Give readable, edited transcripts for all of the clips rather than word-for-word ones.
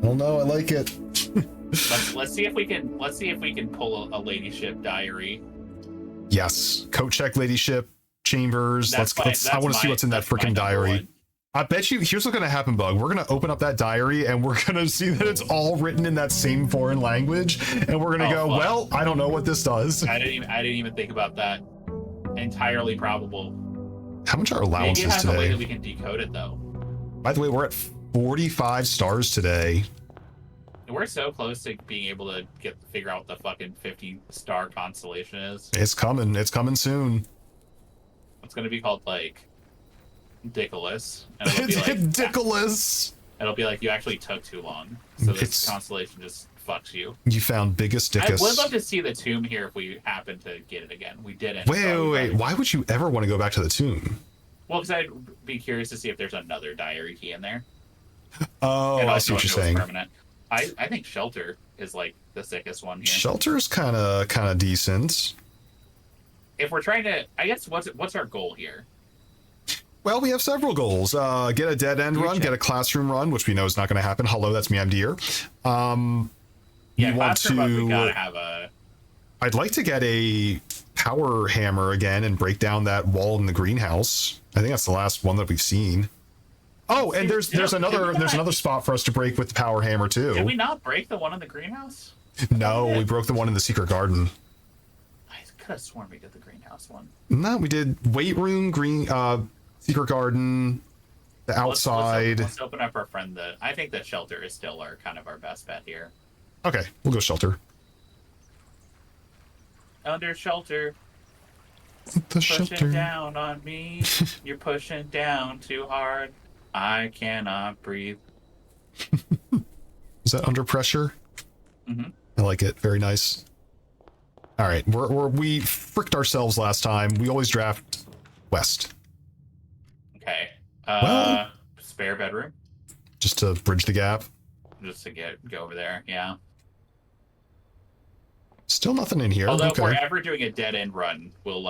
Oh no, I like it. Let's see if we can pull a ladyship diary. Yes, coat check, ladyship, chambers. That's I want to see what's in that freaking diary. one. I bet you, here's what's going to happen, Bug. We're going to open up that diary and we're going to see that it's all written in that same foreign language. And we're going to go, fuck. well, I don't know what this does. I didn't even think about that. Entirely probable. How much are allowances Maybe it has today? a way that we can decode it, though. By the way, we're at 45 stars today. We're so close to being able to figure out what the fucking 50-star constellation is. It's coming. It's coming soon. It's going to be called, like, Dickolas. And it'll be like, Dickolas. It'll be like you actually took too long. So this constellation just fucks you. You found biggest dickus. I would love to see the tomb here if we happen to get it again. We didn't. Wait. Why would you ever want to go back to the tomb? Well, because I'd be curious to see if there's another diary key in there. Oh, I see what you're saying. Permanent. I think shelter is like the sickest one here. Shelter's kind of decent. If we're trying to, I guess what's our goal here? Well, we have several goals. Get a dead end run, get a classroom run, which we know is not going to happen. Hello, that's me, I'm Deer. Yeah, classroom run, we gotta have a. I'd like to get a power hammer again and break down that wall in the greenhouse. I think that's the last one that we've seen. Oh, and there's another spot for us to break with the power hammer too. Did we not break the one in the greenhouse? No, we broke the one in the secret garden. I could have sworn we did the greenhouse one. No, we did weight room, secret garden, the outside. Let's open up our friend. I think that shelter is still our best bet here. Okay, we'll go shelter. Under shelter. The pushing shelter. Down on me. You're pushing down too hard. I cannot breathe. Is that under pressure? Mm-hmm. I like it. Very nice. All right, we fricked ourselves last time. We always draft west. Okay. Well, spare bedroom. Just to bridge the gap. Just to go over there. Yeah. Still nothing in here. Although okay. if we're ever doing a dead end run, we'll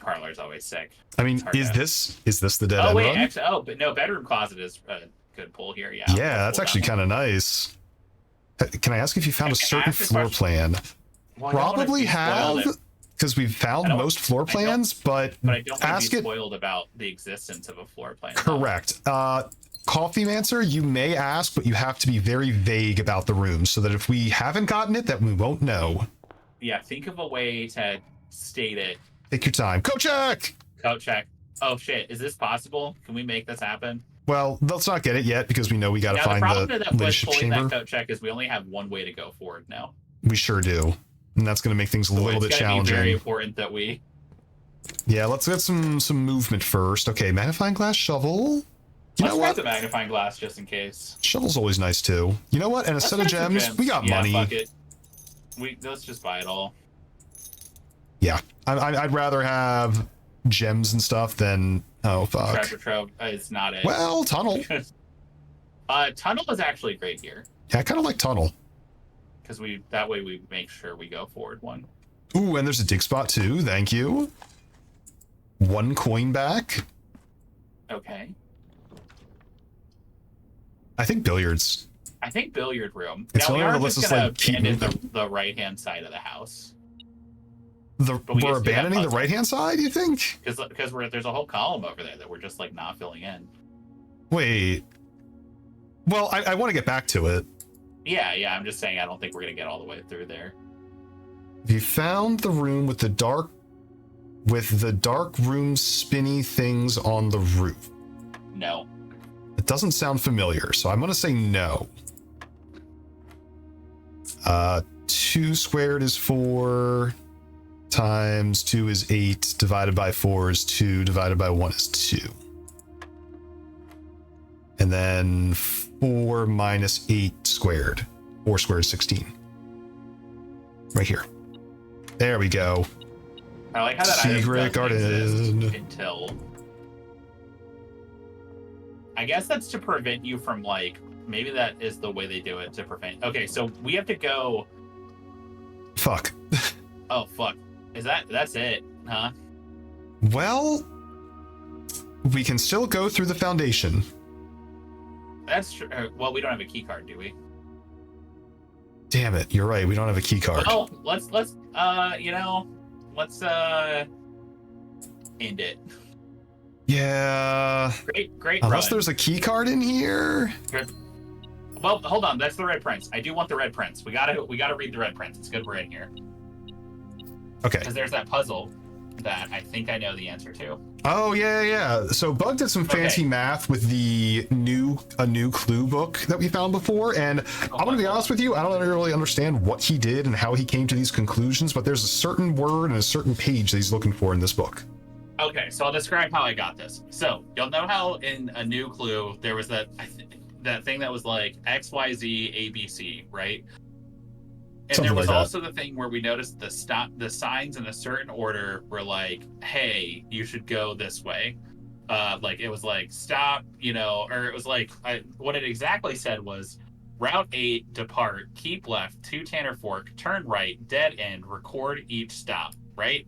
parlor's always sick. I mean, is this the dead end run? Actually, but no, bedroom closet is a good pull here. Yeah. Yeah, that's actually kind of nice. Can I ask if you found a certain floor plan? Well, probably have, because we've found most floor plans, but I don't want to be it. spoiled about the existence of a floor plan. Correct. Coffee Mancer, you may ask, but you have to be very vague about the room so that if we haven't gotten it, that we won't know. Yeah, think of a way to state it. Take your time. Coat check! Coat check. Oh shit, is this possible? Can we make this happen? Well, let's not get it yet because we know we got to find the leadership chamber. That coat check is we only have one way to go forward now. We sure do. And that's going to make things a little bit challenging. It's very important that we... Yeah, let's get some movement first. Okay, magnifying glass shovel. Let's grab the magnifying glass just in case. Shovel's always nice too. You know what? And a set of gems. We got money. Fuck it. Let's just buy it all. Yeah, I'd rather have gems and stuff than fuck. Treasure trove is not it. Well, tunnel. Tunnel is actually great here. Yeah, I kind of like tunnel. Because that way we make sure we go forward one. Ooh, and there's a dig spot too. Thank you. 1 coin back. Okay. I think billiards. I think billiard room. It's now, we are just just gonna going to abandon moving. the right-hand side of the house. We're abandoning the right-hand side, you think? Because there's a whole column over there that we're just not filling in. Wait. Well, I want to get back to it. Yeah, I'm just saying I don't think we're going to get all the way through there. Have you found the room with the dark room spinny things on the roof? No. It doesn't sound familiar, so I'm going to say no. 2 squared is 4 times 2 is 8 divided by 4 is 2 divided by 1 is 2. And then 4 minus 8 squared. 4 squared is 16. Right here. There we go. I like how that secret garden until... I guess that's to prevent you from maybe that is the way they do it to prevent. Okay, so we have to go. Fuck. Oh fuck. That's it, huh? Well, we can still go through the foundation. That's true. Well, we don't have a key card, do we? Damn it, you're right. We don't have a key card. Well, let's end it. Yeah. Great. Unless run. there's a key card in here. Well, hold on. That's the Red Prince. I do want the Red Prince. We gotta read the Red Prince. It's good we're in here. Okay. Because there's that puzzle that I think I know the answer to. Oh yeah. So Bug did some fancy math with the anew clue book that we found before, and I'm gonna be honest with you, I don't really understand what he did and how he came to these conclusions, but there's a certain word and a certain page that he's looking for in this book. Okay, so I'll describe how I got this. So you'll know how in a new clue there was that thing that was like X, Y, Z, A, B, C, right? And Something there was like also the thing where we noticed the signs in a certain order were like, "Hey, you should go this way." Like it was like stop, or it was like what it exactly said was Route 8, depart, keep left, to Tanner Fork, turn right, dead end, record each stop, right?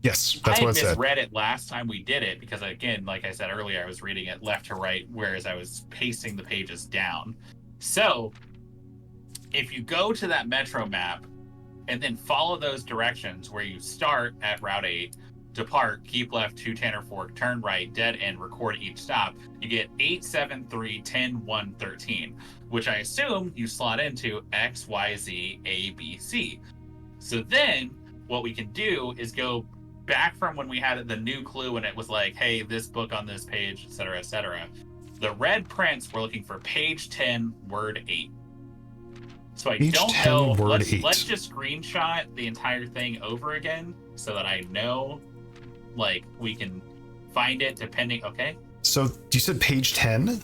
Yes, that's what it said. I misread it last time we did it because, again, like I said earlier, I was reading it left to right, whereas I was pacing the pages down. So, if you go to that Metro map and then follow those directions where you start at Route 8, depart, keep left, to Tanner Fork, turn right, dead end, record each stop, you get 8, 7, 3, 10, 1, 13, which I assume you slot into X, Y, Z, A, B, C. So then, what we can do is go back from when we had the new clue and it was like, hey, this book on this page, etc., etc. The Red Prince, we're looking for page 10, word 8. So I page don't 10, know. Word 8. Let's just screenshot the entire thing over again so that I know, like, we can find it depending. Okay. So you said page 10?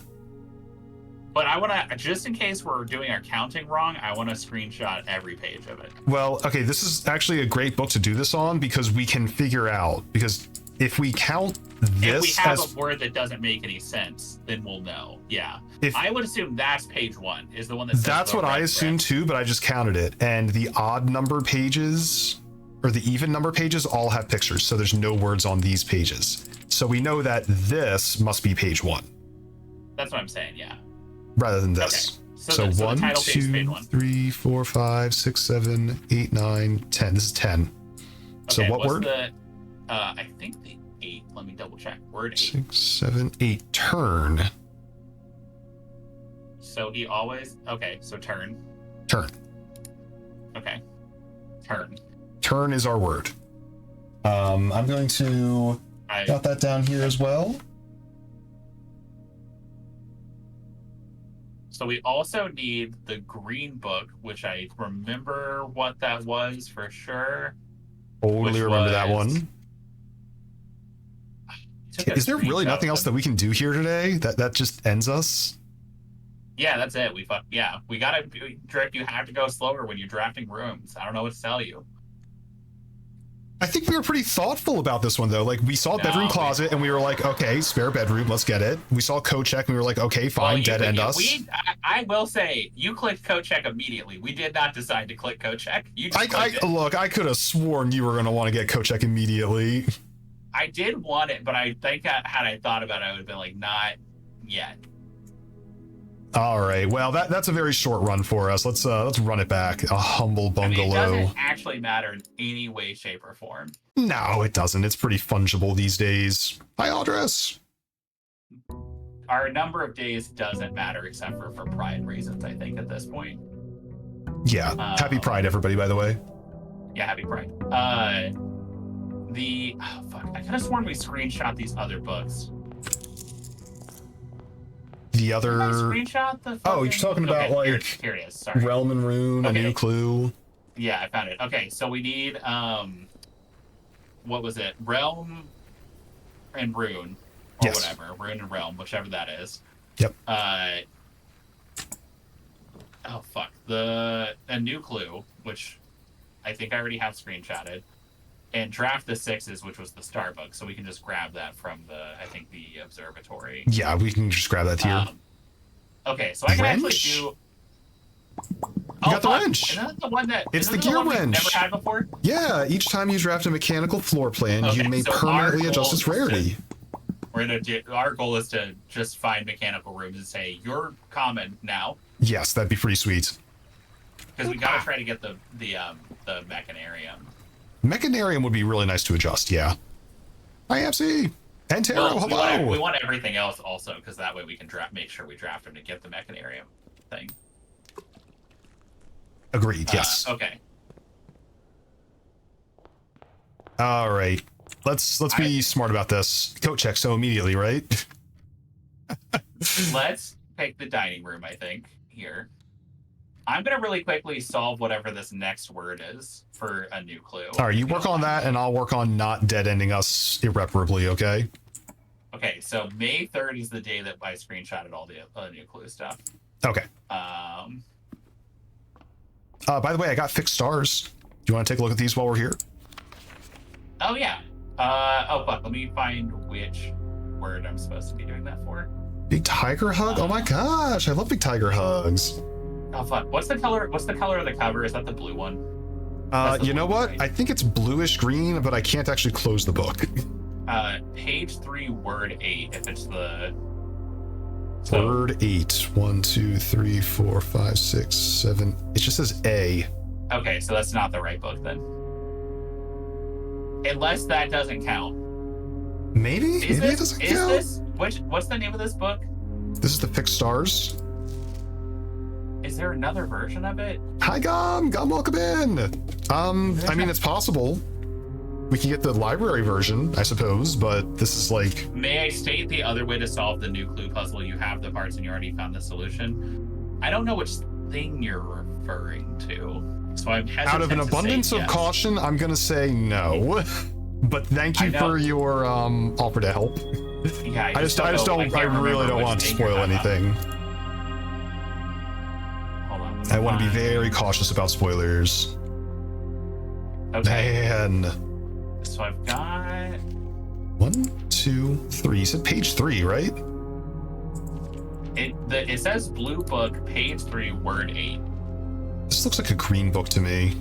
But I want to, just in case we're doing our counting wrong, I want to screenshot every page of it. Well, okay, this is actually a great book to do this on because we can figure out, because if we count this if we have as a word that doesn't make any sense, then we'll know. Yeah. If, I would assume that's page 1 is the one that says that's what I assumed too, but I just counted it. And the odd number pages or the even number pages all have pictures. So there's no words on these pages. So we know that this must be page 1. That's what I'm saying. Yeah. Rather than this. Okay. So 1, 2, 3, 4, 5, 6, 7, 8, 9, 10. This is 10. So okay, what word? I think the 8. Let me double check. Word 8. 6, 7, 8. Turn. So he always. Okay. So turn. Turn. Okay. Turn. Turn is our word. I'm going to jot that down here as well. So we also need the green book, which I remember what that was for sure. Totally remember that one. Is there really nothing else that we can do here today? That just ends us? Yeah, that's it. We gotta Drip. You have to go slower when you're drafting rooms. I don't know what to tell you. I think we were pretty thoughtful about this one though. Like we saw bedroom closet and we were like, okay, spare bedroom, let's get it. We saw code check and we were like, okay, fine, dead end us. I will say you clicked code check immediately. We did not decide to click code check. You just look, I could have sworn you were going to want to get code check immediately. I did want it, but I think had I thought about it, I would have been like, not yet. All right. Well, that's a very short run for us. Let's run it back. A humble bungalow. I mean, it doesn't actually matter in any way, shape, or form. No, it doesn't. It's pretty fungible these days. Hi, Audress. Our number of days doesn't matter except for pride reasons, I think, at this point. Yeah. Happy Pride, everybody, by the way. Yeah, happy Pride. I could have sworn we screenshot these other books. The other screenshot the you're talking about like here it is. Sorry. Realm and Rune, a new clue. Yeah, I found it. Okay, so we need what was it? Realm and Rune, or whatever. Rune and Realm, whichever that is. Yep. A new clue, which I think I already have screenshotted, and draft the 6s, which was the Starbucks, so we can just grab that from the observatory. Yeah, we can just grab that here. Okay, so I can actually do. You got the wrench. Isn't that the one that? It's the gear wrench. Never had before. Yeah, each time you draft a mechanical floor plan, you may permanently adjust its rarity. We're Our goal is to just find mechanical rooms and say you're common now. Yes, that'd be pretty sweet. Because we gotta try to get the mechanarium. Mechanarium would be really nice to adjust. Yeah. IMC and Taro. Well, hello. we want everything else also, because that way we can make sure we draft him to get the mechanarium thing. Agreed. Yes. Okay. All right. Let's be smart about this. Coat check so immediately, right? Let's pick the dining room, I think, here. I'm going to really quickly solve whatever this next word is for a new clue. All right, you work on that, and I'll work on not dead-ending us irreparably, okay? Okay, so May 3rd is the day that I screenshotted all the new clue stuff. Okay. By the way, I got fixed stars. Do you want to take a look at these while we're here? Oh, yeah. Fuck, let me find which word I'm supposed to be doing that for. Big tiger hug? Oh my gosh, I love big tiger hugs. Oh fuck! What's the color of the cover? Is that the blue one? You know what? Right? I think it's bluish green, but I can't actually close the book. Page 3, word 8. If it's the word 8. 1, 2, 3, 4, 5, 6, 7. It just says A. Okay, so that's not the right book then. Unless that doesn't count. Maybe it doesn't count. What's the name of this book? This is the fixed stars. Is there another version of it? Hi, Gum, welcome in. I mean, it's possible. We can get the library version, I suppose, but this is like... May I state the other way to solve the new clue puzzle? You have the parts and you already found the solution. I don't know which thing you're referring to, so I'm hesitant. Out of an abundance of caution, I'm gonna say no. But thank you for your offer to help. Yeah, I really don't want to spoil anything. I want to be very cautious about spoilers. Okay. Man. So I've got 1, 2, 3. You said page 3, right? It says blue book, page 3, word 8. This looks like a green book to me.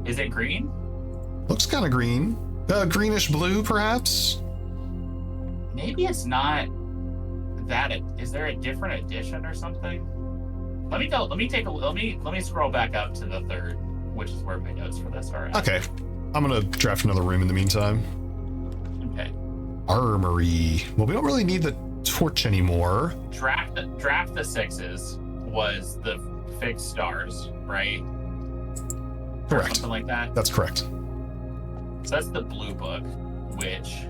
Is it green? Looks kind of green. Greenish blue, perhaps? Maybe it's not that. Is there a different edition or something? Let me scroll back up to the 3rd, which is where my notes for this are at. Okay. I'm gonna draft another room in the meantime. Okay. Armory. Well, we don't really need the torch anymore. Draft the 6s was the fixed stars, right? Correct. Or something like that. That's correct. So that's the blue book, which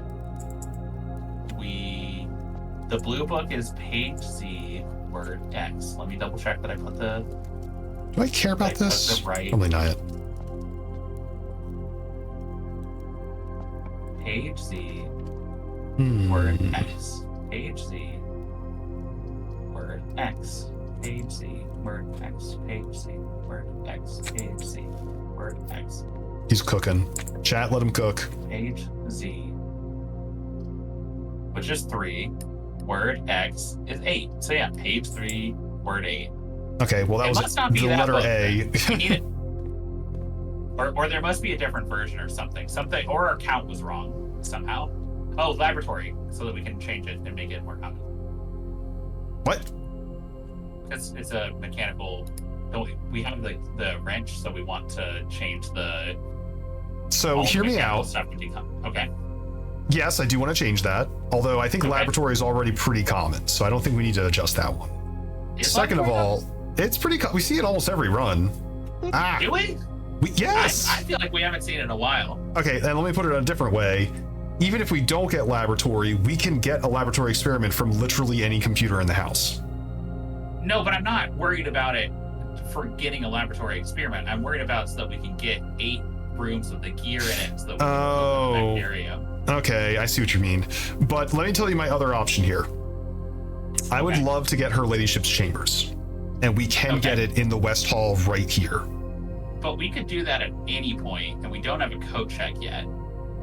the blue book is page Z, word X. Let me double check that I put the... Do I care about this? Right. Probably not. Page Z, word X. Page Z, word X. Page Z, word X. Page Z, word X. Page Z, word X. He's cooking. Chat, let him cook. Page Z, which is 3. Word X is 8. So yeah, page 3, word 8. Okay, well that was the letter A. We need it. Or there must be a different version or something. Or our count was wrong somehow. Oh, laboratory, so that we can change it and make it more common. What? It's a mechanical. We have the wrench, so we want to change the. So hear me out. Stuff to become. Okay. Yes, I do want to change that. Although I think laboratory is already pretty common, so I don't think we need to adjust that one. Second of all, it's pretty. We see it almost every run. Do we? Yes. I feel like we haven't seen it in a while. Okay, then let me put it in a different way. Even if we don't get laboratory, we can get a laboratory experiment from literally any computer in the house. No, but I'm not worried about it for getting a laboratory experiment. I'm worried about so that we can get 8 rooms with the gear in it, so that we can open the bacteria. Okay, I see what you mean. But let me tell you my other option here. I would love to get her ladyship's chambers. And we can get it in the West Hall right here. But we could do that at any point, and we don't have a code check yet.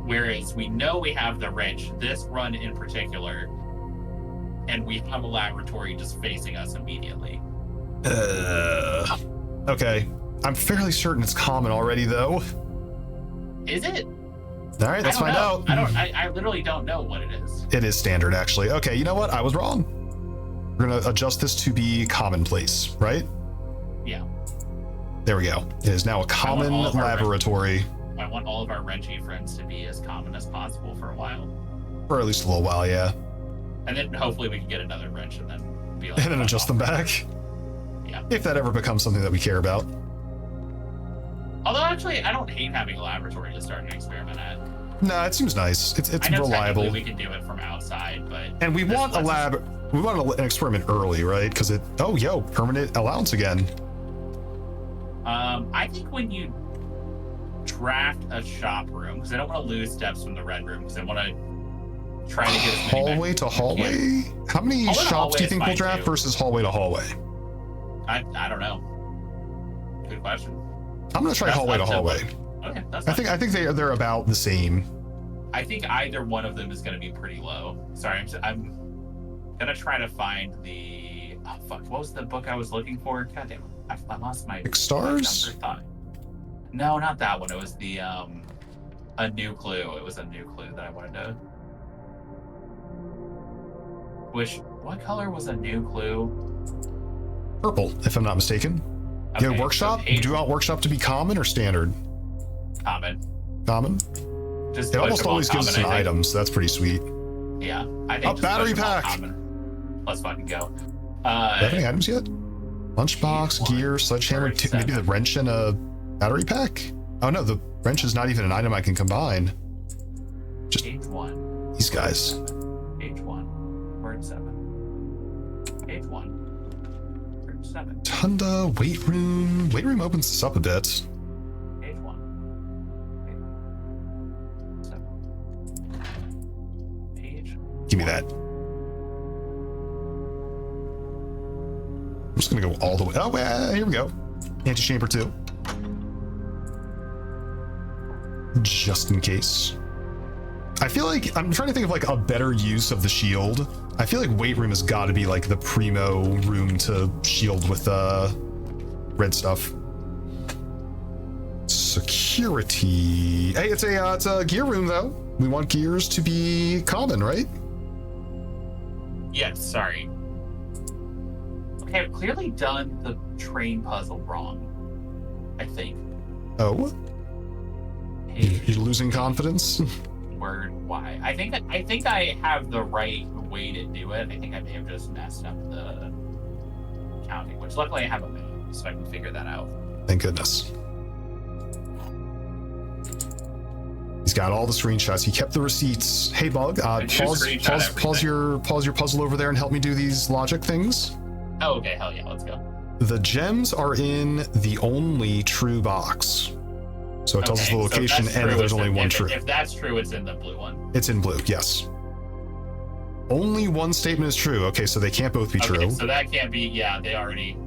Whereas we know we have the wrench, this run in particular, and we have a laboratory just facing us immediately. Okay. I'm fairly certain it's common already, though. Is it? All right, let's find out. I literally don't know what it is. It is standard, actually. Okay, you know what? I was wrong. We're going to adjust this to be commonplace, right? Yeah. There we go. It is now a common laboratory. I want all of our wrenchy friends to be as common as possible for a while. For at least a little while, yeah. And then hopefully we can get another wrench and then be like... And then adjust them back. Yeah. If that ever becomes something that we care about. Although, actually, I don't hate having a laboratory to start an experiment at. No, it seems nice. It's I know reliable. We can do it from outside, but... And we want a lab... We want an experiment early, right? Because it... Oh, yo, permanent allowance again. I think when you draft a shop room, because I don't want to lose steps from the red room, because I want to try to get as many hallway to hallway? How many shops do you think we'll draft versus hallway to hallway? I don't know. Good question. I'm gonna try hallway to hallway. Okay, that's I think they're about the same. I think either one of them is gonna be pretty low. Sorry, I'm gonna try to find the... Oh, fuck. What was the book I was looking for? God damn it. I lost my... Stars? No, not that one. It was the a new clue. It was a new clue that I wanted to... What color was a new clue? Purple, if I'm not mistaken. Okay, you workshop? So do you want workshop to be common or standard? Common. Common? Just it almost always gives us an item, so that's pretty sweet. Yeah, I think. A battery pack. Let's fucking go. Do you have any items yet? Lunchbox, gear, sledgehammer, maybe the wrench and a battery pack? Oh no, the wrench is not even an item I can combine. Just page 1. These guys. Page 1. Word 7. Page 1. Word 7. Tunda, weight room. Weight room opens this up a bit. Page 1. Page 7. Give me that. I'm just gonna go all the way. Oh, here we go. Antechamber 2. Just in case. I feel like I'm trying to think of like a better use of the shield. I feel like weight room has got to be like the primo room to shield with red stuff. Security. Hey, it's a gear room though. We want gears to be common, right? Yes. Sorry. Okay, I've clearly done the train puzzle wrong. I think. Oh. You're losing confidence? Word Y. I think I have the right way to do it. I think I may have just messed up the counting, which luckily I have a map, so I can figure that out. Thank goodness. He's got all the screenshots. He kept the receipts. Hey, Bug, pause your puzzle over there and help me do these logic things. Oh, okay. Hell yeah, let's go. The gems are in the only true box. So it tells us the location and there's only one true. If that's true, it's in the blue one. It's in blue, yes. Only one statement is true. Okay, so they can't both be true. So that can't be, yeah, they already...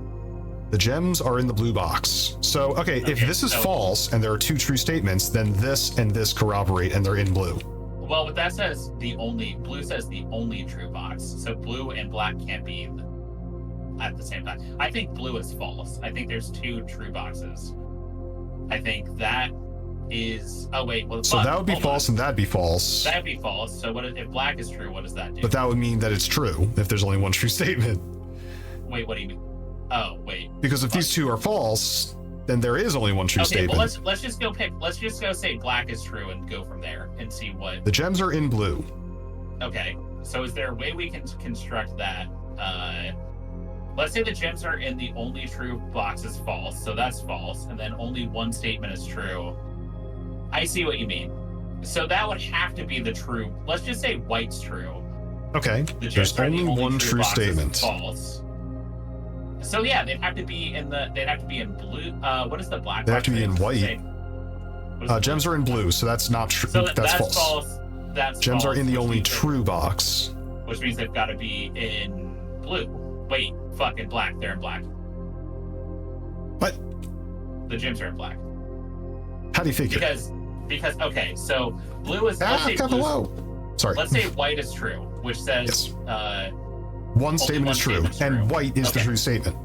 The gems are in the blue box. So, okay, if this is false and there are two true statements, then this and this corroborate and they're in blue. Well, but that says blue says the only true box. So blue and black can't be at the same time. I think blue is false. I think there's two true boxes. I think that is... Oh, wait. Well, so that would be false and that'd be false. That'd be false. So if black is true, what does that do? But that would mean that it's true if there's only one true statement. Wait, what do you mean? Oh, wait. Because if these two are false, then there is only one true statement. Well, let's just go say black is true and go from there and see what... The gems are in blue. Okay. So is there a way we can construct that? Let's say the gems are in the only true box is false, so that's false, and then only one statement is true. I see what you mean. So that would have to be the true. Let's just say white's true. Okay. There's only one true statement. False. So yeah, they'd have to be in blue. What is the black? They have to be in white. Gems are in blue, so that's not true. So that's false. That's gems false, are in the only true box. Which means they've got to be in blue. Wait, fucking black. They're in black. What? The gems are in black. How do you figure? Because okay, so blue is. Sorry. Let's say white is true, which says one statement is true, and white is the true statement.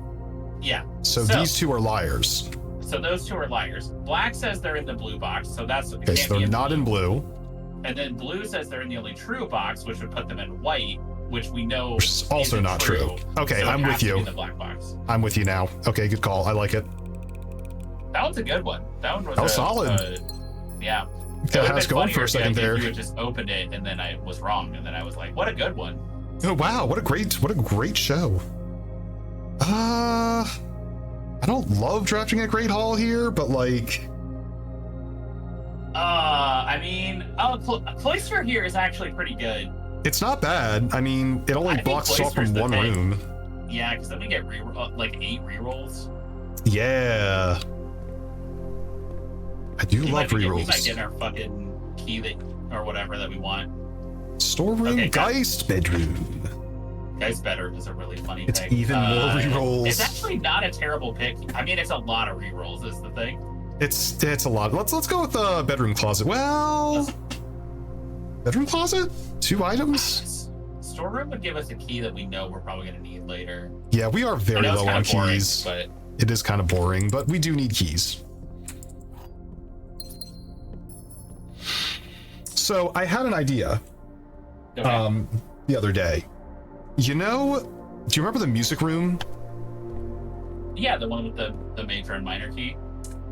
Yeah. So these two are liars. So those two are liars. Black says they're in the blue box, so that's okay. So they're not in blue. And then blue says they're in the only true box, which would put them in white, which we know Which is also isn't not true. Okay, so it I'm has with to be you. the black box. I'm with you now. Okay, good call. I like it. That one's a good one. That one was solid. Yeah. Got us going for a second there. You had just opened it and then I was wrong, and then I was like, "What a good one!" Oh wow, what a great show. I don't love drafting a Great Hall here, but like. I mean, Cloister here is actually pretty good. It's not bad. I mean, it only blocks us off from one room. Yeah, because then we get like 8 rerolls. Yeah. I do love rerolls. We might get our fucking key or whatever that we want. Storeroom, okay, Geist bedroom. Geist bedroom is a really funny it's pick. It's even more rerolls. It's actually not a terrible pick. I mean, it's a lot of rerolls is the thing. It's a lot. Let's go with the bedroom closet. Well, bedroom closet? 2 items? Storeroom would give us a key that we know we're probably going to need later. Yeah, we are very low on keys. But it is kind of boring, but we do need keys. So I had an idea the other day. You know, do you remember the music room? Yeah, the one with the major and minor key.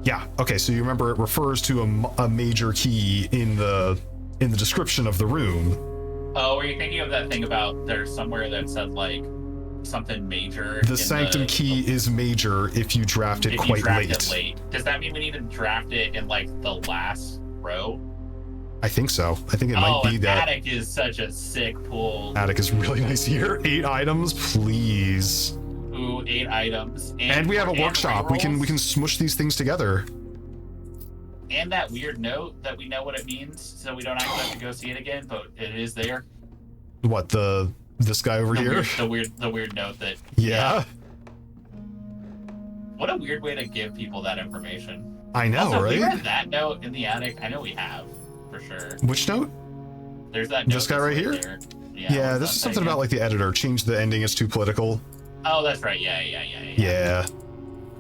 Yeah. Okay. So you remember it refers to a major key in the description of the room. Oh, are you thinking of that thing about there's somewhere that said like something major? The sanctum key is major if you draft it quite late. Does that mean we need to draft it in like the last row? I think so. I think it might be that. Attic is such a sick pull. Attic is really nice here. 8 items, please. Ooh, 8 items. And we have a workshop. We can smush these things together. And that weird note that we know what it means, so we don't actually have to go see it again, but it is there. What, this guy over here? The weird note that. Yeah. What a weird way to give people that information. I know, also, right? We read that note in the attic. I know we have, for sure. Which note? There's that note. This guy right here? There. Yeah, this is something about like the editor. Change the ending, it's too political. Oh, that's right. Yeah.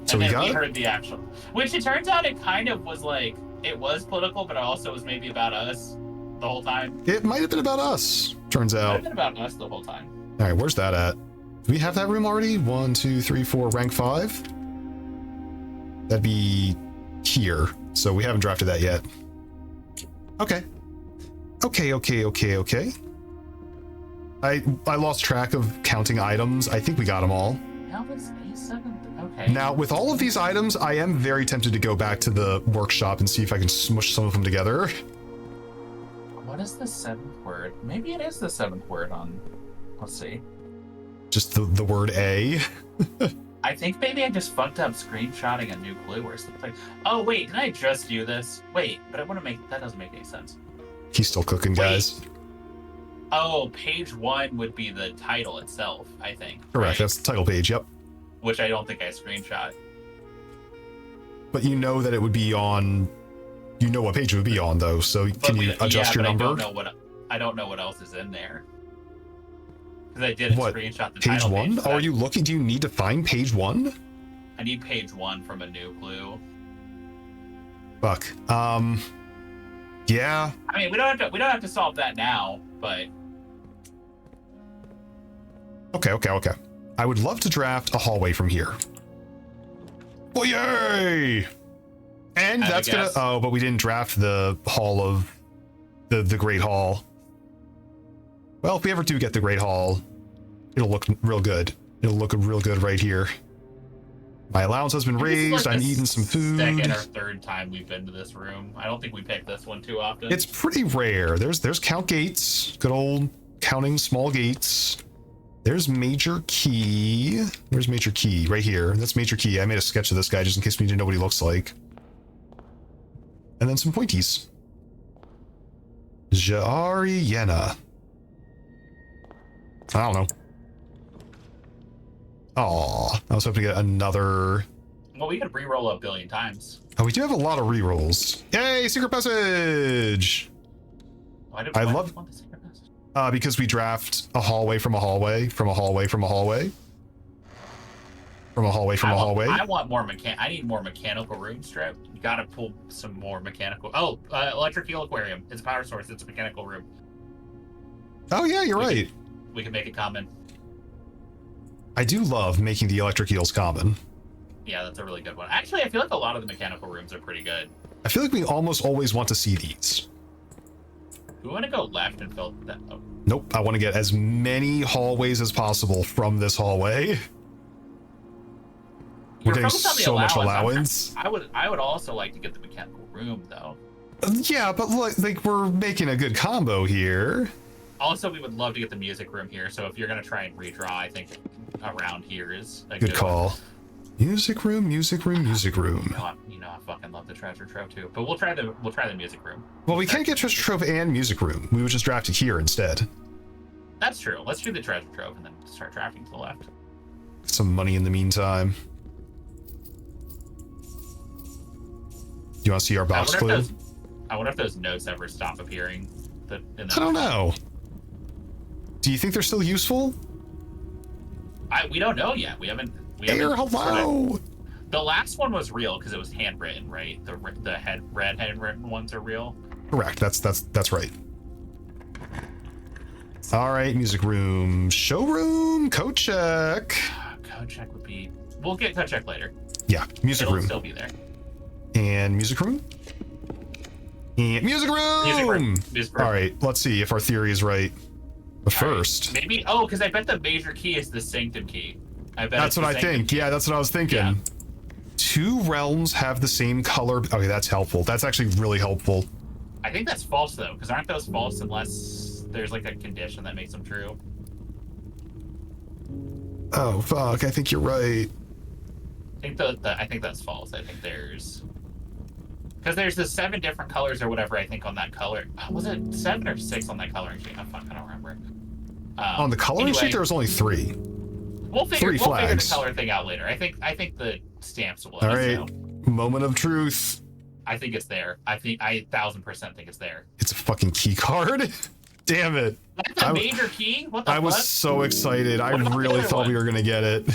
So and we then got we heard the actual, which it turns out it kind of was like, it was political, but it also was maybe about us the whole time. It might have been about us, turns out. It might have been about us the whole time. All right, where's that at? Do we have that room already? 1, 2, 3, 4, rank 5? That'd be here. So we haven't drafted that yet. Okay. Okay. I lost track of counting items. I think we got them all. That was A7. Okay. Now, with all of these items, I am very tempted to go back to the workshop and see if I can smush some of them together. What is the 7th word? Maybe it is the 7th word on... Let's see. Just the word A. I think maybe I just fucked up screenshotting a new clue or something. Oh, wait, did I just do this? Wait, but I want to make... That doesn't make any sense. He's still cooking, guys. Oh, page 1 would be the title itself, I think. Correct, right? that's the title page, yep. Which I don't think I screenshot. But you know that it would be on... You know what page it would be on, though, so can you adjust your number? I don't know what else is in there. Because I didn't screenshot the page title 1? page. Are you looking? Do you need to find page 1? I need page 1 from a new clue. Fuck. Yeah. I mean, we don't have to solve that now, but... Okay. I would love to draft a hallway from here. Oh, yay! And that's gonna... Oh, but we didn't draft the hall of... The Great Hall. Well, if we ever do get the Great Hall, it'll look real good. It'll look real good right here. My allowance has been raised. I'm eating some food. Second or third time we've been to this room. I don't think we picked this one too often. It's pretty rare. There's count gates. Good old counting small gates. There's major key. Where's major key? Right here. That's major key. I made a sketch of this guy just in case we need to know what he looks like. And then some pointies. Jariena. I don't know. Aw, I was hoping to get another... Well, we could re-roll a billion times. Oh, we do have a lot of re-rolls. Yay, secret passage! Why do you want the secret passage? Because we draft a hallway from a hallway from a hallway from a hallway. From a hallway, I want more I need more mechanical room strip. You gotta pull some more mechanical. Oh, electric eel aquarium. It's a power source. It's a mechanical room. Oh yeah, you're right. We can make it common. I do love making the electric eels common. Yeah, that's a really good one. Actually, I feel like a lot of the mechanical rooms are pretty good. I feel like we almost always want to see these. We want to go left and fill that. Oh. Nope, I want to get as many hallways as possible from this hallway. We're getting so much allowance. I would also like to get the mechanical room though. Yeah, but like we're making a good combo here. Also, we would love to get the music room here. So if you're gonna try and redraw, I think around here is a good call. One. Music room, music room, music room. You know, I fucking love the treasure trove too. But we'll try the music room. Well, we can't get treasure trove and music room. We would just draft it here instead. That's true. Let's do the treasure trove and then start drafting to the left. Some money in the meantime. Do you want to see our box clue? I wonder if those notes ever stop appearing. I don't know. Do you think they're still useful? We don't know yet. We haven't. Hello. The last one was real because it was handwritten, right? The red handwritten ones are real. Correct. That's right. All right, music room, showroom, code check. Code check would be. We'll get code check later. Yeah, music room. It'll still be there. And music room. And music room. Music room. All right, let's see if our theory is right. But first, maybe because I bet the major key is the sanctum key. I bet that's what I think. Key. Yeah, that's what I was thinking. Yeah. 2 realms have the same color. Okay, that's helpful. That's actually really helpful. I think that's false though, because aren't those false unless there's like a condition that makes them true? Oh fuck! I think you're right. I think that's false. I think because there's the 7 different colors or whatever. I think on that color was it 7 or 6 on that coloring sheet? I don't remember. On the coloring sheet, there was only 3. We'll figure the color thing out later. I think the stamps will. All right, moment of truth. I think it's there. I 1000% think it's there. It's a fucking key card. Damn it! That's a major key. What the fuck? I was so excited. I really thought we were gonna get it.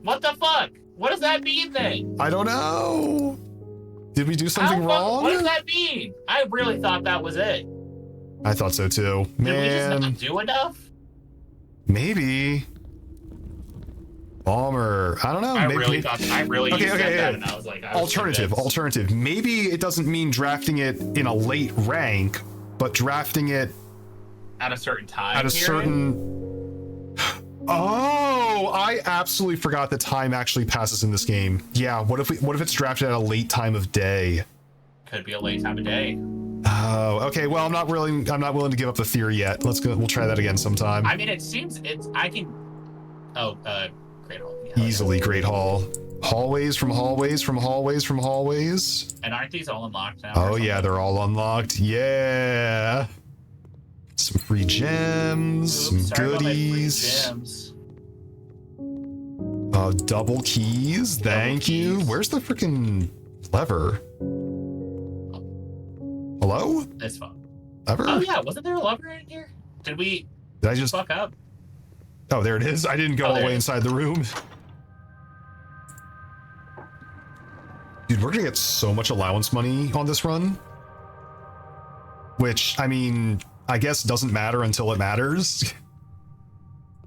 What the fuck? What does that mean then? I don't know. Did we do something wrong? What does that mean? I really thought that was it. I thought so too. Man. Did we just not do enough? Maybe. Bomber. I don't know. I really said that and I was like, alternative. Maybe it doesn't mean drafting it in a late rank, but drafting it at a certain time. At a certain. Oh, I absolutely forgot that time actually passes in this game. Yeah. What if it's drafted at a late time of day? Could be a late time of day. Oh, okay. Well, I'm not willing to give up the theory yet. Let's go. We'll try that again sometime. I mean, I can. Oh, Great Hall. Yeah, easily Great Hall. Hallways from hallways from hallways from hallways. And aren't these all unlocked now? Oh yeah, they're all unlocked. Yeah. Some free gems, some goodies. Double keys. Thank you. Where's the freaking lever? Hello? This phone. Lever? Oh yeah, wasn't there a lever in here? Did I just fuck up? Oh, there it is. I didn't go all the way inside the room. Dude, we're gonna get so much allowance money on this run. Which, I mean, I guess doesn't matter until it matters.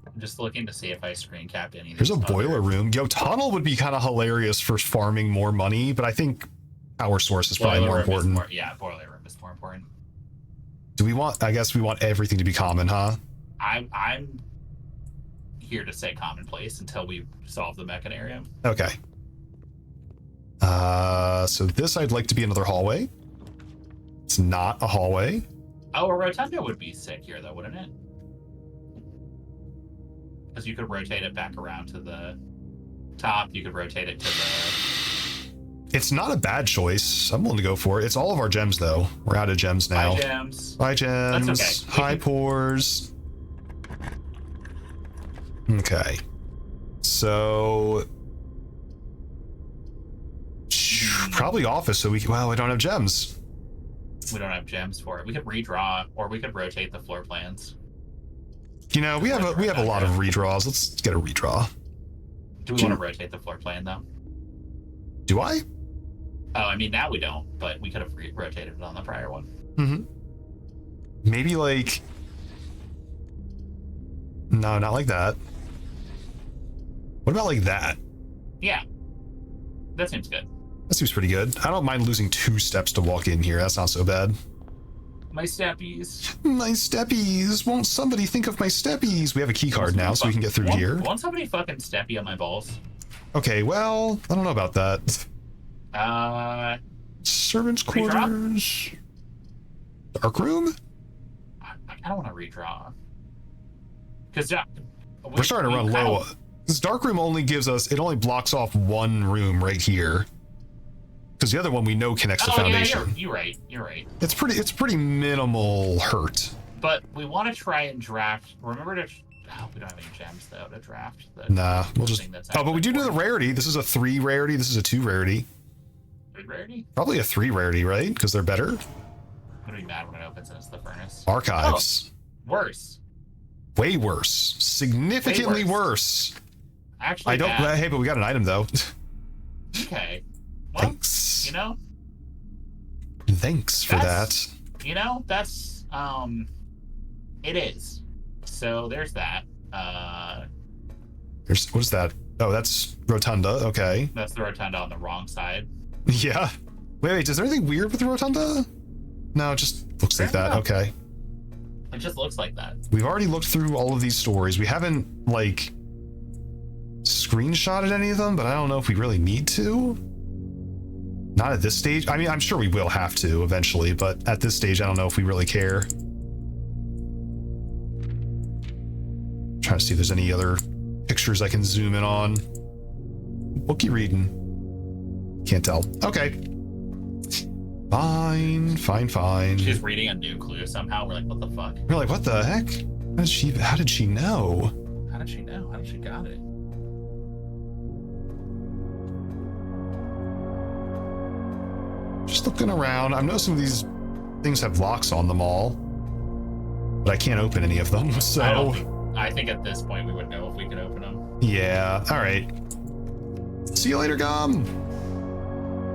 I'm just looking to see if I screen capped any. There's a boiler room. Yo, tunnel would be kind of hilarious for farming more money, but I think power source is probably more important. Boiler room is more important. I guess we want everything to be common, huh? I'm here to say commonplace until we solve the mechanarium. Okay. So this I'd like to be another hallway. It's not a hallway. Oh, a rotunda would be sick here though, wouldn't it? Because you could rotate it back around to the top. You could rotate it to the... It's not a bad choice. I'm willing to go for it. It's all of our gems though. We're out of gems now. Hi gems. Hi gems. That's okay. Hi pores. Okay. So... Probably office, so we don't have gems. We don't have gems for it. We could redraw, or we could rotate the floor plans. You know, we have a lot of redraws. Let's get a redraw. Do we want to rotate the floor plan though? Do I? Oh, I mean now we don't, but we could have rotated it on the prior one. Mm-hmm. Maybe like... No, not like that. What about like that? Yeah. That seems good. That seems pretty good. I don't mind losing 2 steps to walk in here. That's not so bad. My steppies. My steppies. Won't somebody think of my steppies? We have a key card now, so we can get through here. Won't somebody fucking steppy on my balls? Okay, well, I don't know about that. Servants' quarters. Dark room? I don't want to redraw. Because we're starting to run low. This dark room only gives us, it only blocks off 1 room right here. Because the other one we know connects to foundation. Yeah, you're right. You're right. It's pretty minimal hurt. But we want to try and draft. Remember to. Oh, we don't have any gems though to draft. Nah, we'll just. Oh, but we do the rarity. This is a 3 rarity. This is a 2 rarity. 3 rarity? Probably a 3 rarity, right? Because they're better. I'm gonna be mad when it opens and it's the furnace. Archives. Oh, worse. Way worse. Significantly worse. Actually, I don't. Hey, but we got an item though. Okay. Well, thanks. You know. Thanks for that. You know, that's it is. So there's that. There's what is that? Oh, that's rotunda. Okay. That's the rotunda on the wrong side. Yeah. Wait. Is there anything weird with the rotunda? No, it just looks like that. Okay. It just looks like that. We've already looked through all of these stories. We haven't like screenshotted any of them, but I don't know if we really need to. Not at this stage. I mean, I'm sure we will have to eventually, but at this stage, I don't know if we really care. Trying to see if there's any other pictures I can zoom in on. Bookie reading. Can't tell. Okay. Fine. She's reading a new clue somehow. We're like, what the fuck? We're like, what the heck? How did she know? How did she know? How did she got it? Just looking around. I know some of these things have locks on them all, but I can't open any of them, so... I think at this point we would know if we could open them. Yeah, alright. See you later, Gum!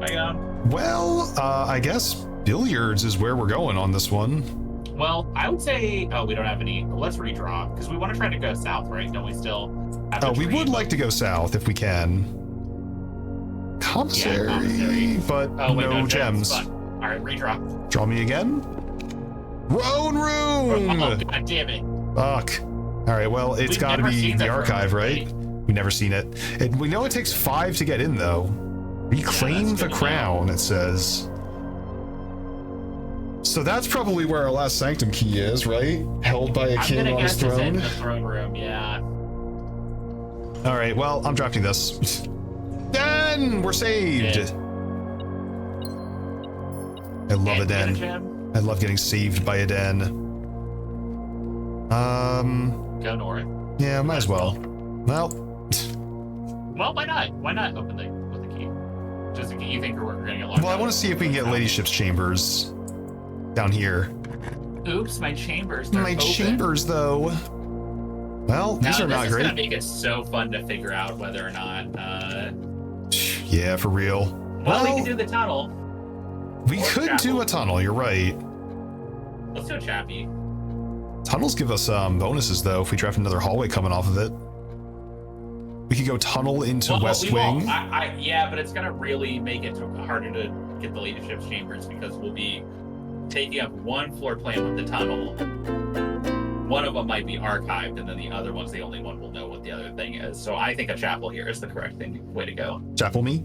Bye, Gum. Well, I guess billiards is where we're going on this one. Well, I would say... Oh, we don't have any... Let's redraw, because we want to try to go south, right? Don't we still have Oh, we would like to go south if we can. Commissary, but no gems. All right, redraw. Draw me again. Throne room. Oh, God damn it! Fuck. All right, well, it's got to be the archive, right? We've never seen it. We know it takes 5 to get in, though. Reclaim the crown, it says. So that's probably where our last sanctum key is, right? Held by a king on his throne. In the throne room, yeah. All right, well, I'm drafting this. Den! We're saved! Yeah. I love a den. I love getting saved by a den. Go north. Yeah, might as well. Well, why not? Why not open with the key? Just you think we're gonna get locked? Well, I want to see if we can get Ladyship's chambers down here. Oops, my chambers. My chambers, though. Well, these are not great. This is gonna make it so fun to figure out whether or not. Yeah, for real. Well, we can do the tunnel. We could do a tunnel. You're right. Let's do a chappy. Tunnels give us bonuses though if we draft another hallway coming off of it. We could go tunnel into West Wing. Yeah, but it's gonna really make it harder to get the leadership's chambers because we'll be taking up one floor plan with the tunnel. One of them might be archived, and then the other one's the only one we'll know what the other thing is. So I think a chapel here is the correct way to go. Chapel me?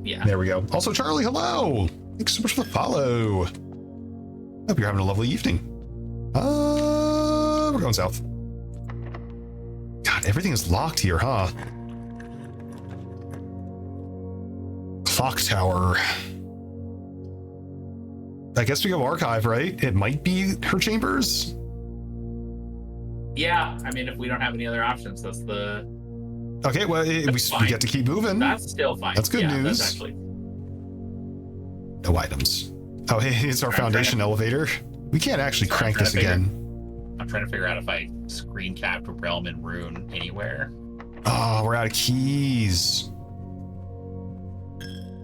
Yeah. There we go. Also, Charlie, hello. Thanks so much for the follow. Hope you're having a lovely evening. We're going south. God, everything is locked here, huh? Clock tower. I guess we go archive, right? It might be her chambers. Yeah, I mean, if we don't have any other options, that's the... Okay, well, we get to keep moving. That's still fine. That's good news. That's actually... No items. Oh, hey, it's our foundation elevator. We can't actually crank this again. I'm trying to figure out if I screen capped Realm and Rune anywhere. Oh, we're out of keys.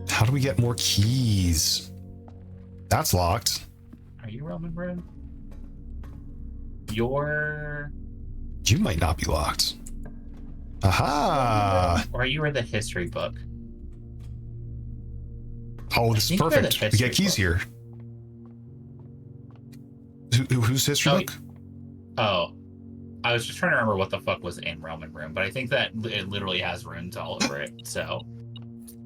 How do we get more keys? That's locked. Are you Roman Rune? You're... You might not be locked. Aha! Or you were the history book. Oh, this is perfect. We get keys here. Who's history book? Oh. I was just trying to remember what the fuck was in Realm and Rune, but I think that it literally has runes all over it, so...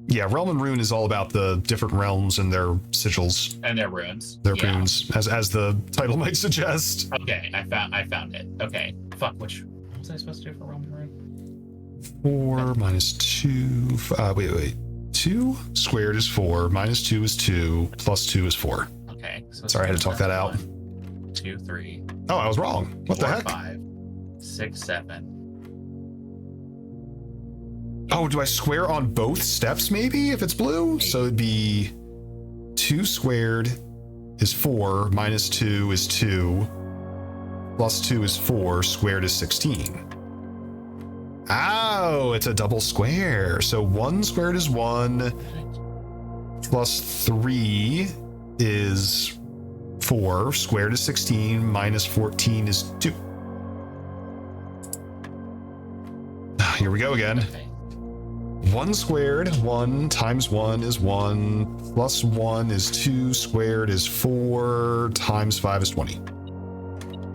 Yeah, Realm and Rune is all about the different realms and their sigils. And their runes. Their runes, as the title might suggest. Okay, I found it. Okay. Fuck, what was I supposed to do for Realm and Rune? 4 minus 2... wait. 2 squared is 4, minus 2 is 2, plus 2 is 4. Okay. So sorry, I had to talk that out. 1, 2, 3. Oh, I was wrong. What 4, the heck? 5, 6, 7. Oh, do I square on both steps maybe if it's blue? So it'd be 2 squared is 4, minus 2 is 2, plus 2 is 4, squared is 16. Oh, it's a double square. So 1 squared is 1, plus 3 is 4, squared is 16, minus 14 is 2. Here we go again. Okay. 1 squared, 1 times 1 is 1, plus 1 is 2, squared is 4, times 5 is 20.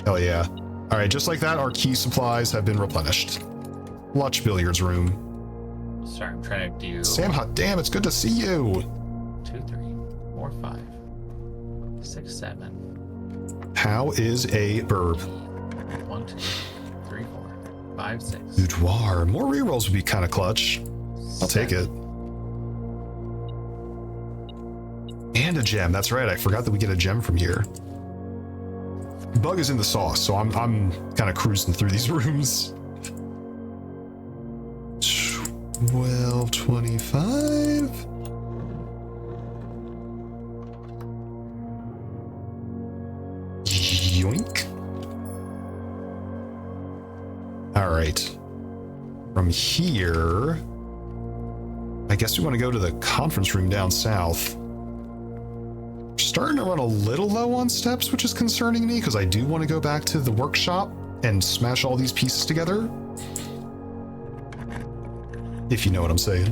Hell yeah. All right, just like that, our key supplies have been replenished. Lush billiards room. Sorry, I'm trying to do... Sam, hot damn, it's good to see you. 2, 3, 4, 5, 6, 7. How is a burb? 1, 2, 3, 4, 5, 6. Boudoir. More rerolls would be kind of clutch. I'll take it. And a gem. That's right. I forgot that we get a gem from here. Bug is in the sauce, so I'm kind of cruising through these rooms. 1225. Yoink. All right. From here, I guess we want to go to the conference room down south. We're starting to run a little low on steps, which is concerning me because I do want to go back to the workshop and smash all these pieces together. If you know what I'm saying.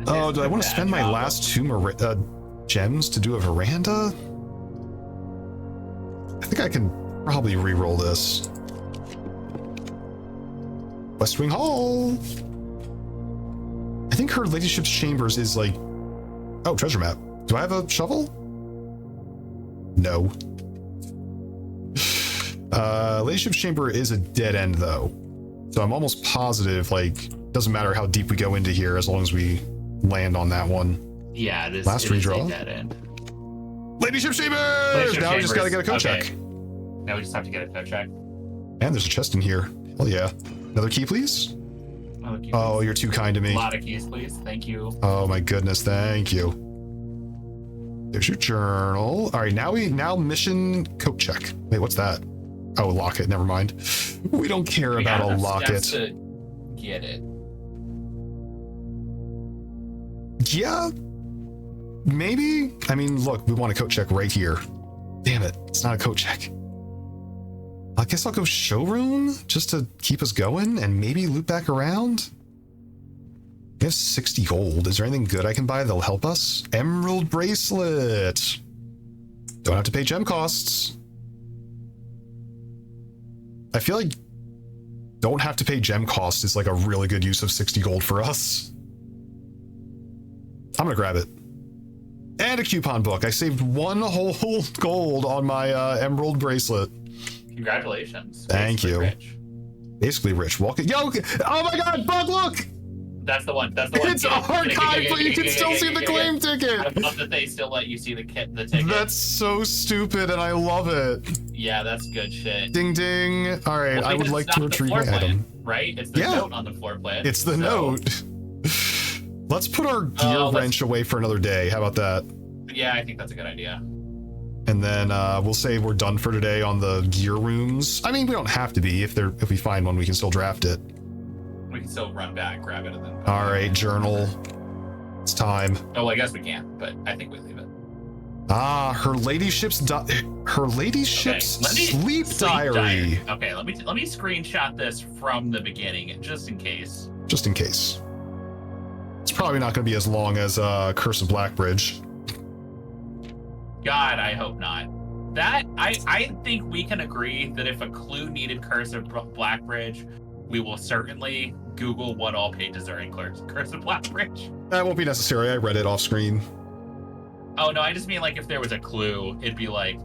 Oh, do I want to spend my last 2 gems to do a veranda? I think I can probably re-roll this. West Wing Hall. I think her ladyship's chambers is like... Oh, treasure map. Do I have a shovel? No. Ladyship's chamber is a dead end though. So I'm almost positive, like, doesn't matter how deep we go into here as long as we land on that one. Yeah, this last redraw. is a dead end. Ladyship's chambers! Now we just gotta get a code check. Now we just have to get a code check. And there's a chest in here. Hell yeah. Another key, please? Another key, oh, you're too kind to me. A lot of keys, please. Thank you. Oh my goodness, thank you. There's your journal. All right, now mission code check. Wait, what's that? Oh, locket. Never mind. We don't care about a locket. To get it. Yeah, maybe. I mean, look, we want a code check right here. Damn it, it's not a code check. I guess I'll go showroom just to keep us going and maybe loop back around. We have 60 gold. Is there anything good I can buy that'll help us? Emerald bracelet. Don't have to pay gem costs. I feel like don't have to pay gem costs is like a really good use of 60 gold for us. I'm gonna grab it. And a coupon book. I saved 1 whole gold on my emerald bracelet. Congratulations. Thank you. Rich. Basically rich. Walk it. Yo! Oh my god, Bug, look! That's the one. That's the one. It's archived, but you can still see the claim ticket. I love that they still let you see the ticket. That's so stupid, and I love it. Yeah, that's good shit. Ding ding. All right, well, I would like to retrieve my item. Right? It's the note on the floor plan. It's the note. Let's put our gear wrench away for another day. How about that? Yeah, I think that's a good idea. And then we'll say we're done for today on the gear rooms. I mean, we don't have to be. If we find one, we can still draft it. We can still run back, grab it, and then. All right, journal. It's time. Oh, well, I guess we can, but I think we leave it. Ah, her ladyship's sleep diary. Okay, let me screenshot this from the beginning, just in case. Just in case. It's probably not going to be as long as Curse of Blackbridge. God, I hope not. That I think we can agree that if a clue needed Curse of Blackbridge, we will certainly Google what all pages are in Curse of Blackbridge. That won't be necessary. I read it off screen. Oh no, I just mean like if there was a clue, it'd be like,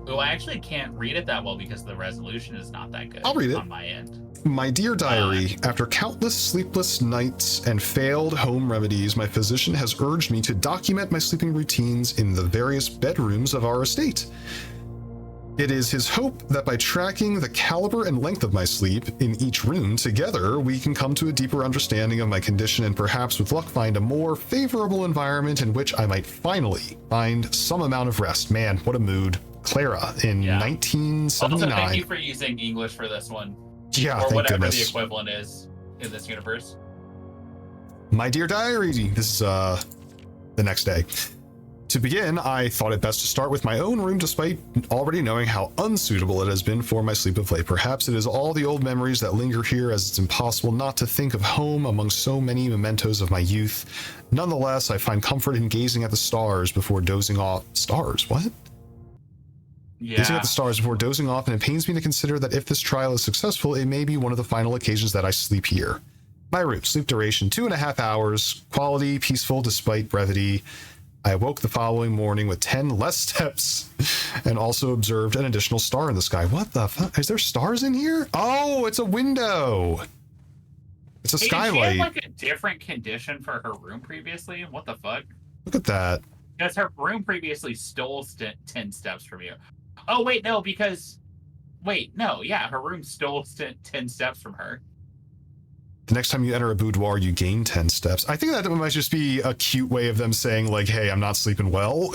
oh, I actually can't read it that well because the resolution is not that good. I'll read it on my end. My dear diary, after countless sleepless nights and failed home remedies, my physician has urged me to document my sleeping routines in the various bedrooms of our estate. It is his hope that by tracking the caliber and length of my sleep in each room together, we can come to a deeper understanding of my condition and perhaps with luck find a more favorable environment in which I might finally find some amount of rest. Man, what a mood. Clara in 1979. Also, thank you for using English for this one. Yeah, or thank whatever goodness. the equivalent is in this universe. My dear diary, this is the next day. To begin, I thought it best to start with my own room despite already knowing how unsuitable it has been for my sleep of late. Perhaps it is all the old memories that linger here as it's impossible not to think of home among so many mementos of my youth. Nonetheless, I find comfort in gazing at the stars before dozing off. Stars? What? Yeah. Gazing at the stars before dozing off, and it pains me to consider that if this trial is successful, it may be one of the final occasions that I sleep here. My room, sleep duration 2.5 hours, quality, peaceful despite brevity. I awoke the following morning with 10 less steps and also observed an additional star in the sky. What the fuck? Is there stars in here? Oh, it's a window. It's a skylight. Did she have like a different condition for her room previously? What the fuck? Look at that. Because her room previously stole 10 steps from you. Oh, wait, no, because... Wait, no, yeah, her room stole 10 steps from her. The next time you enter a boudoir, you gain 10 steps. I think that might just be a cute way of them saying, like, hey, I'm not sleeping well.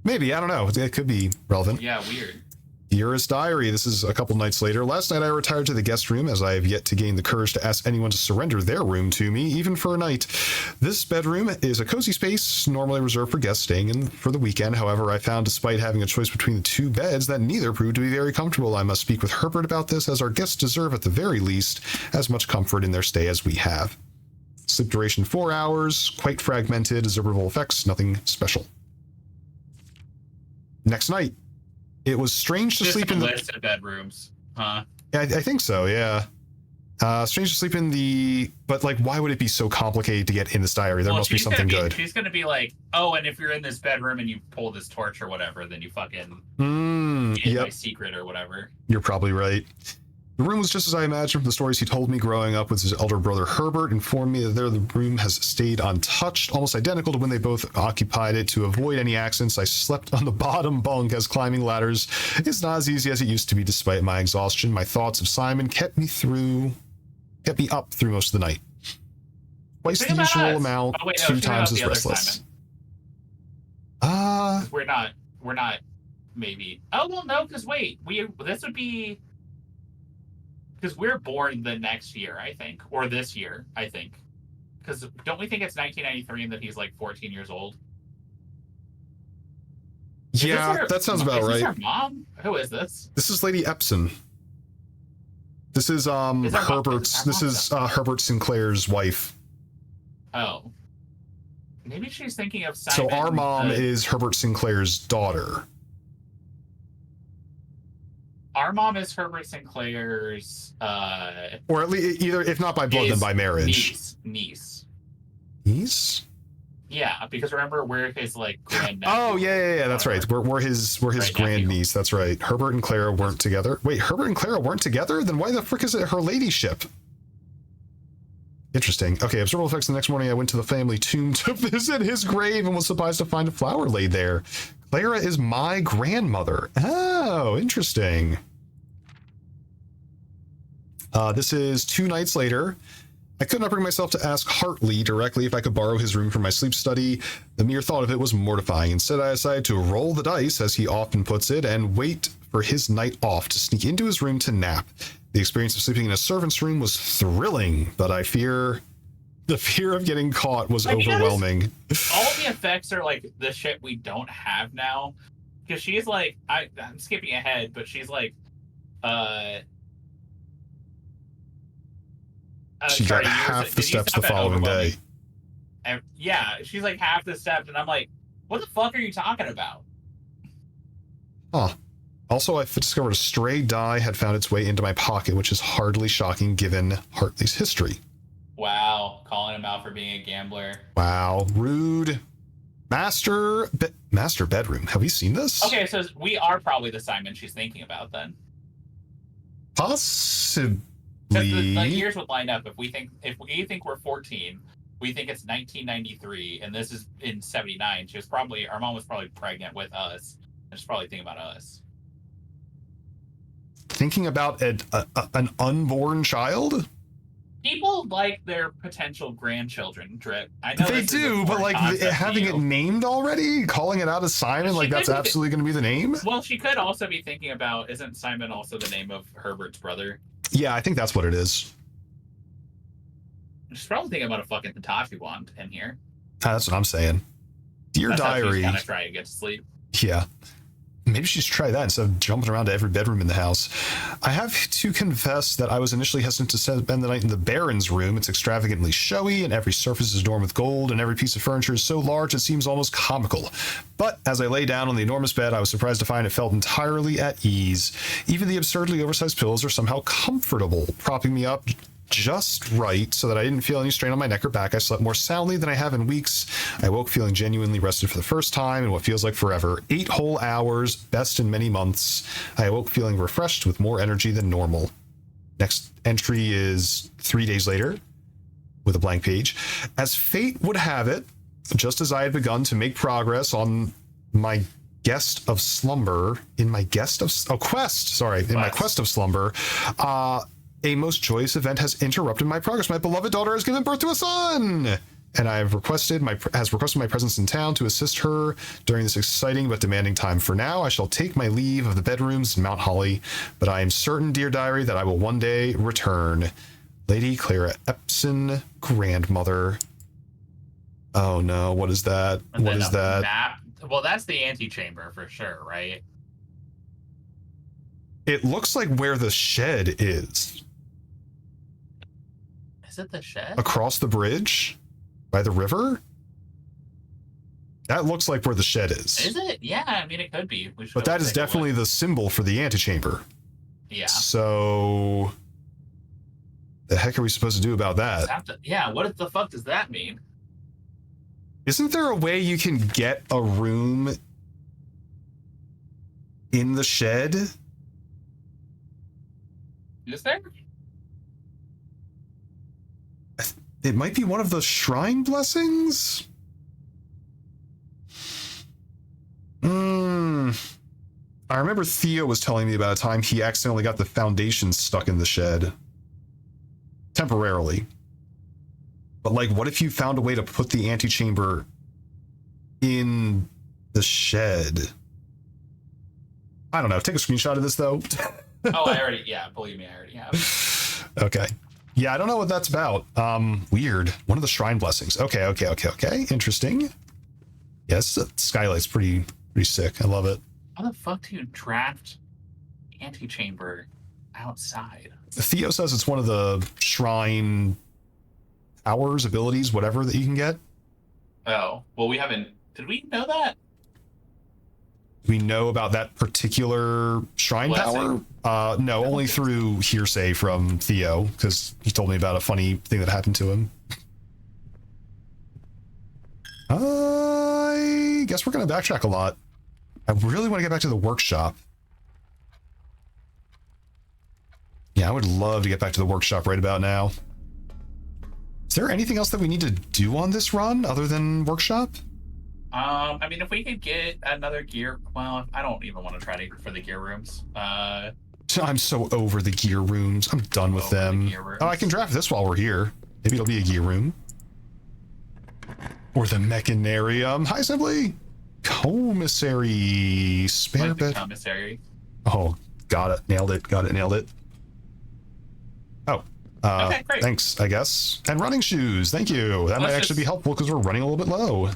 Maybe, I don't know. It could be relevant. Yeah, weird. Dearest diary, this is a couple nights later. Last night I retired to the guest room as I have yet to gain the courage to ask anyone to surrender their room to me, even for a night. This bedroom is a cozy space normally reserved for guests staying in for the weekend. However, I found despite having a choice between the two beds that neither proved to be very comfortable. I must speak with Herbert about this as our guests deserve at the very least as much comfort in their stay as we have. Sleep duration 4 hours, quite fragmented, observable effects, nothing special. Next night. It was strange to sleep in the list of bedrooms, huh? Yeah, I think so. Yeah. Strange to sleep in the, but like, why would it be so complicated to get in this diary? There must be something good. She's gonna be like, oh, and if you're in this bedroom and you pull this torch or whatever, then you fucking get my secret or whatever. You're probably right. The room was just as I imagined from the stories he told me growing up with his elder brother Herbert, informed me that the room has stayed untouched, almost identical to when they both occupied it. To avoid any accidents, I slept on the bottom bunk as climbing ladders is not as easy as it used to be despite my exhaustion. My thoughts of Simon kept me up through most of the night. Twice the usual amount, 2 times as restless. We're not, maybe. Oh, well, no, because wait, this would be... Because we're born the next year, I think. Or this year, I think. Because don't we think it's 1993 and that he's like 14 years old? Yeah, that sounds about right. Is this her mom? Who is this? This is Lady Epson. This is Herbert Sinclair's wife. Oh. Maybe she's thinking of Simon. So our mom is Herbert Sinclair's daughter. Our mom is Herbert Sinclair's, or at least either, if not by blood, then by marriage. Niece. Niece? Yeah, because remember we're his like grandnephew. Oh yeah, that's right. We're his grandniece. That's right. Herbert and Clara weren't together. Wait, Herbert and Clara weren't together? Then why the frick is it her ladyship? Interesting. Okay, observable effects. The next morning, I went to the family tomb to visit his grave and was surprised to find a flower laid there. Clara is my grandmother. Oh, interesting. This is 2 nights later. I could not bring myself to ask Hartley directly if I could borrow his room for my sleep study. The mere thought of it was mortifying. Instead, I decided to roll the dice, as he often puts it, and wait for his night off to sneak into his room to nap. The experience of sleeping in a servant's room was thrilling, but the fear of getting caught was overwhelming. All the effects are like the shit we don't have now. Because she's like, I'm skipping ahead, but she's like, she got half the steps the following day. And, yeah, she's like half the steps, and I'm like, what the fuck are you talking about? Huh. Also, I discovered a stray die had found its way into my pocket, which is hardly shocking given Hartley's history. Wow, calling him out for being a gambler. Wow, rude. Master bedroom. Have we seen this? Okay, so we are probably the Simon she's thinking about then. Possibly. Here's what lined up. If we think we're 14, we think it's 1993, and this is in 79. Our mom was probably pregnant with us, and she's probably thinking about us. Thinking about an unborn child? People like their potential grandchildren, Drip. I know they do, but like having it named already, calling it out as Simon, like that's absolutely going to be the name. Well, she could also be thinking about, isn't Simon also the name of Herbert's brother? Yeah, I think that's what it is. She's probably thinking about a fucking Hitachi wand in here. That's what I'm saying. Dear Diary. Kind of try to get to sleep. Yeah. Maybe she should try that instead of jumping around to every bedroom in the house. I have to confess that I was initially hesitant to spend the night in the Baron's room. It's extravagantly showy, and every surface is adorned with gold, and every piece of furniture is so large it seems almost comical. But as I lay down on the enormous bed, I was surprised to find it felt entirely at ease. Even the absurdly oversized pillows are somehow comfortable, propping me up just right so that I didn't feel any strain on my neck or back. I slept more soundly than I have in weeks. I woke feeling genuinely rested for the first time in what feels like forever. 8 whole hours, best in many months. I awoke feeling refreshed with more energy than normal. Next entry is 3 days later with a blank page. As fate would have it, just as I had begun to make progress on my quest of slumber, my quest of slumber, a most joyous event has interrupted my progress. My beloved daughter has given birth to a son, and I have requested my presence in town to assist her during this exciting but demanding time. For now, I shall take my leave of the bedrooms in Mount Holly, but I am certain, dear diary, that I will one day return. Lady Clara Epson, grandmother. Oh no, what is that? What is that? Map. Well, that's the antechamber for sure, right? It looks like where the shed is. Is it the shed? Across the bridge? By the river? That looks like where the shed is. Is it? Yeah, I mean, it could be. But that is definitely the symbol for the antechamber. Yeah. So, the heck are we supposed to do about that? What the fuck does that mean? Isn't there a way you can get a room in the shed? Is there? It might be one of the shrine blessings? I remember Theo was telling me about a time he accidentally got the foundation stuck in the shed. Temporarily. But like, what if you found a way to put the antechamber in the shed? I don't know. Take a screenshot of this, though. Believe me, I already have. Okay. Yeah, I don't know what that's about. Weird. One of the shrine blessings. Okay. Interesting. Yes, the skylight's pretty sick. I love it. How the fuck do you draft antechamber outside? Theo says it's one of the shrine powers, abilities, whatever that you can get. Oh, well, we haven't. Did we know that? We know about that particular shrine blessing? Power? No, only through hearsay from Theo, because he told me about a funny thing that happened to him. I guess we're going to backtrack a lot. I really want to get back to the workshop. Yeah, I would love to get back to the workshop right about now. Is there anything else that we need to do on this run other than workshop? I mean, if we could get another gear, well, I don't even want to try for the gear rooms. I'm so over the gear rooms. I'm done with them. Oh, I can draft this while we're here. Maybe it'll be a gear room. Or the mechanarium. Hi, Simply. Commissary. Spare bed. Commissary. Oh, got it. Nailed it. Okay, great. Thanks, I guess. And running shoes. Thank you. That might actually be helpful because we're running a little bit low.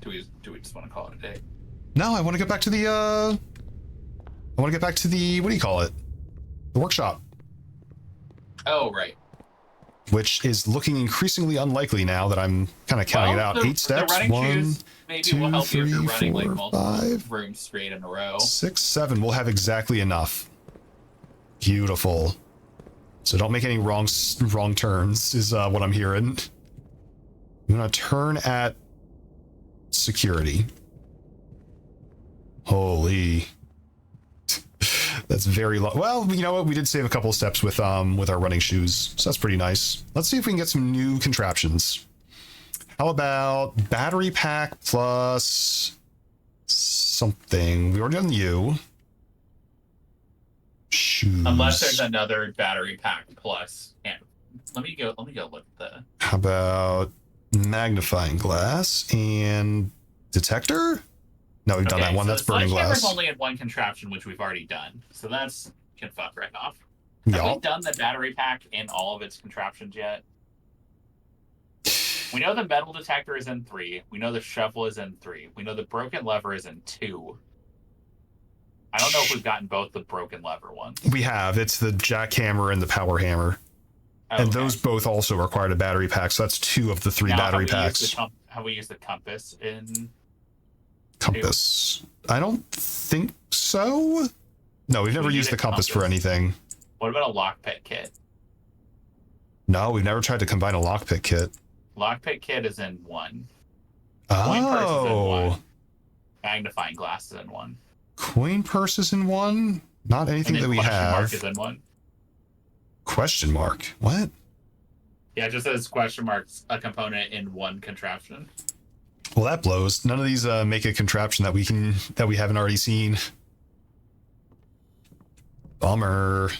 Do we just want to call it a day? No, I want to get back to the what do you call it? The workshop. Oh, right. Which is looking increasingly unlikely now that I'm kind of counting it out. 8 steps. The running 1, shoes maybe 2, will help 3, you if you're running 4, like multiple 5, rooms straight in a row. 6, 7. We'll have exactly enough. Beautiful. So don't make any wrong turns is what I'm hearing. I'm gonna turn at security. Holy. That's very low. Well, you know what? We did save a couple of steps with our running shoes, so that's pretty nice. Let's see if we can get some new contraptions. How about battery pack plus something? We already done you. Shoes. Unless there's another battery pack plus. Yeah. Let me go look at the. How about magnifying glass and detector? No, we've done that one. So that's burning glass. only in one contraption, which we've already done. So that's can fuck right off. Have we done the battery pack in all of its contraptions yet? We know the metal detector is in 3. We know the shovel is in 3. We know the broken lever is in 2. I don't know if we've gotten both the broken lever ones. We have. It's the jackhammer and the power hammer. Okay. And those both also required a battery pack, so that's 2 of the 3 battery packs. How we use the compass in... Compass. 2? I don't think so. No, we've never used the compass for anything. What about a lockpick kit? No, we've never tried to combine a lockpick kit. Lockpick kit is in 1. Oh. Coin purse is in 1. Magnifying glass is in 1. Coin purse is in 1? Not anything that we have. Question mark is in 1. Question mark? What? Yeah, it just says question marks a component in 1 contraption. Well, that blows. None of these make a contraption that we haven't already seen. Bummer.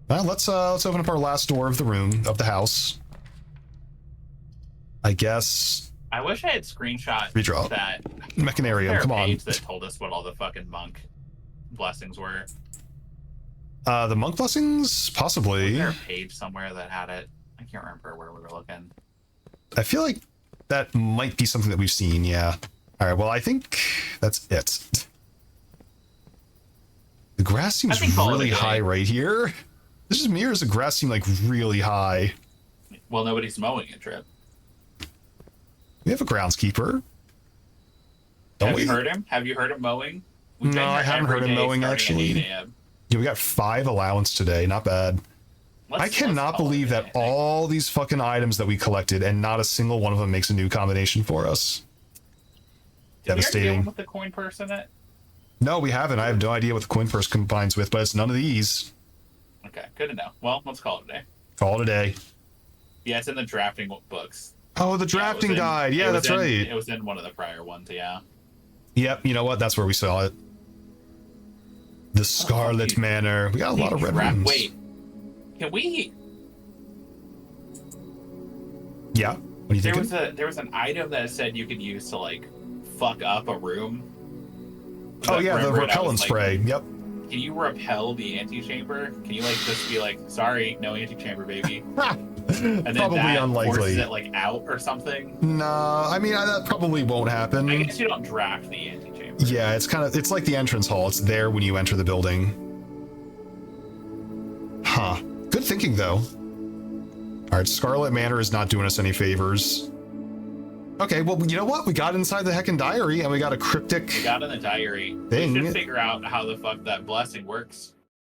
Well, let's open up our last door of the house. I guess. I wish I had screenshot redraw that Mechanarium. Come on. That told us what all the fucking monk blessings were. The monk blessings, possibly. Was there a page somewhere that had it? I can't remember where we were looking. I feel like that might be something that we've seen. Yeah. All right. Well, I think that's it. The grass seems really high right here. This is mirrors. The grass seem like really high. Well, nobody's mowing it, Drip. We have a groundskeeper. Have you heard him? Have you heard him mowing? No, I haven't heard him mowing actually. Yeah, we got 5 allowance today. Not bad. I cannot believe that all these fucking items that we collected and not a single one of them makes a new combination for us. Devastating. With the coin purse in it? No, we haven't. I have no idea what the coin purse combines with, but it's none of these. Okay, good to know. Well, let's call it a day. Call it a day. Yeah, it's in the drafting books. Oh, the drafting guide. Yeah, that's right. It was in one of the prior ones, yeah. Yep, you know what? That's where we saw it. The Scarlet Manor. We got a lot of red rooms. Wait. Can we... Yeah? What do you think? There was an item that said you could use to, like, fuck up a room. Oh, yeah, the repellent spray. Yep. Can you repel the antechamber? Can you, like, just be like, sorry, no antechamber, baby? And then probably that unlikely. Forces it, like, out or something? No, I mean, that probably won't happen. I guess you don't draft the antechamber. Yeah, it's like the entrance hall. It's there when you enter the building. Huh. Good thinking, though. All right, Scarlet Manor is not doing us any favors. Okay, well, you know what? We got inside the heckin' diary, and we got a cryptic. We got in the diary. Thing. We should figure out how the fuck that blessing works.